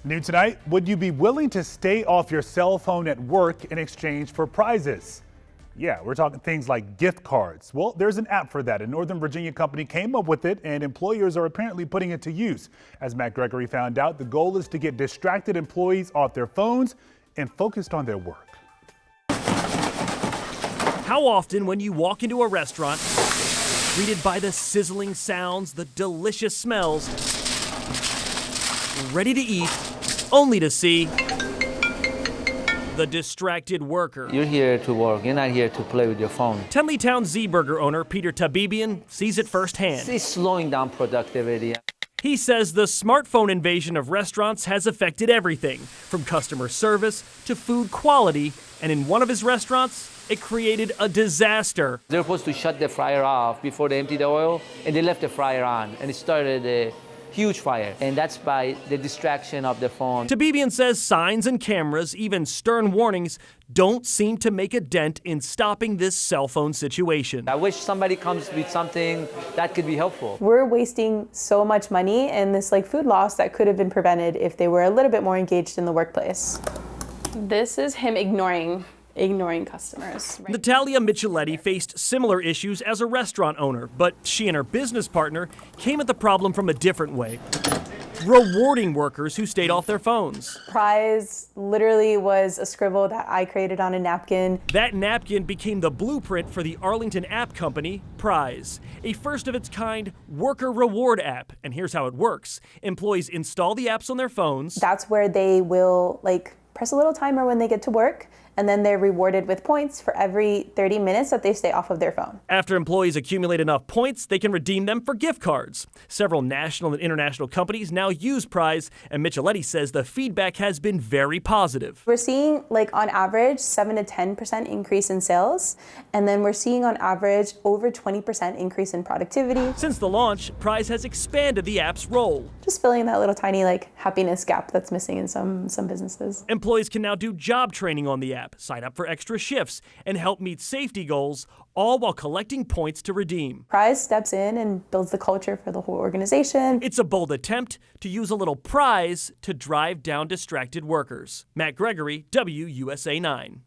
New tonight, would you be willing to stay off your cell phone at work in exchange for prizes? Yeah, we're talking things like gift cards. Well, there's an app for that. A Northern Virginia company came up with it, and employers are apparently putting it to use. As Matt Gregory found out, the goal is to get distracted employees off their phones and focused on their work. How often when you walk into a restaurant, greeted by the sizzling sounds, the delicious smells, ready to eat, only to see the distracted worker. You're here to work, you're not here to play with your phone. Tenleytown Z-Burger owner Peter Tabibian sees it firsthand. It's slowing down productivity. He says the smartphone invasion of restaurants has affected everything, from customer service to food quality, and in one of his restaurants, it created a disaster. They're supposed to shut the fryer off before they empty the oil, and they left the fryer on, and it started a huge fire, and that's by the distraction of the phone. Tabibian says signs and cameras, even stern warnings, don't seem to make a dent in stopping this cell phone situation. I wish somebody comes with something that could be helpful. We're wasting so much money and this food loss that could have been prevented if they were a little bit more engaged in the workplace. This is him ignoring customers. Right? Natalia Micheletti faced similar issues as a restaurant owner, but she and her business partner came at the problem from a different way, rewarding workers who stayed off their phones. Pryze literally was a scribble that I created on a napkin. That napkin became the blueprint for the Arlington app company, Pryze, a first-of-its-kind worker reward app. And here's how it works. Employees install the apps on their phones. That's where they will press a little timer when they get to work, and then they're rewarded with points for every 30 minutes that they stay off of their phone. After employees accumulate enough points, they can redeem them for gift cards. Several national and international companies now use Pryze, and Micheletti says the feedback has been very positive. We're seeing, on average, 7 to 10% increase in sales, and then we're seeing on average over 20% increase in productivity. Since the launch, Pryze has expanded the app's role. Just filling that little tiny happiness gap that's missing in some businesses. Employees can now do job training on the app, sign up for extra shifts, and help meet safety goals, all while collecting points to redeem. Pryze steps in and builds the culture for the whole organization. It's a bold attempt to use a little Pryze to drive down distracted workers. Matt Gregory, WUSA 9.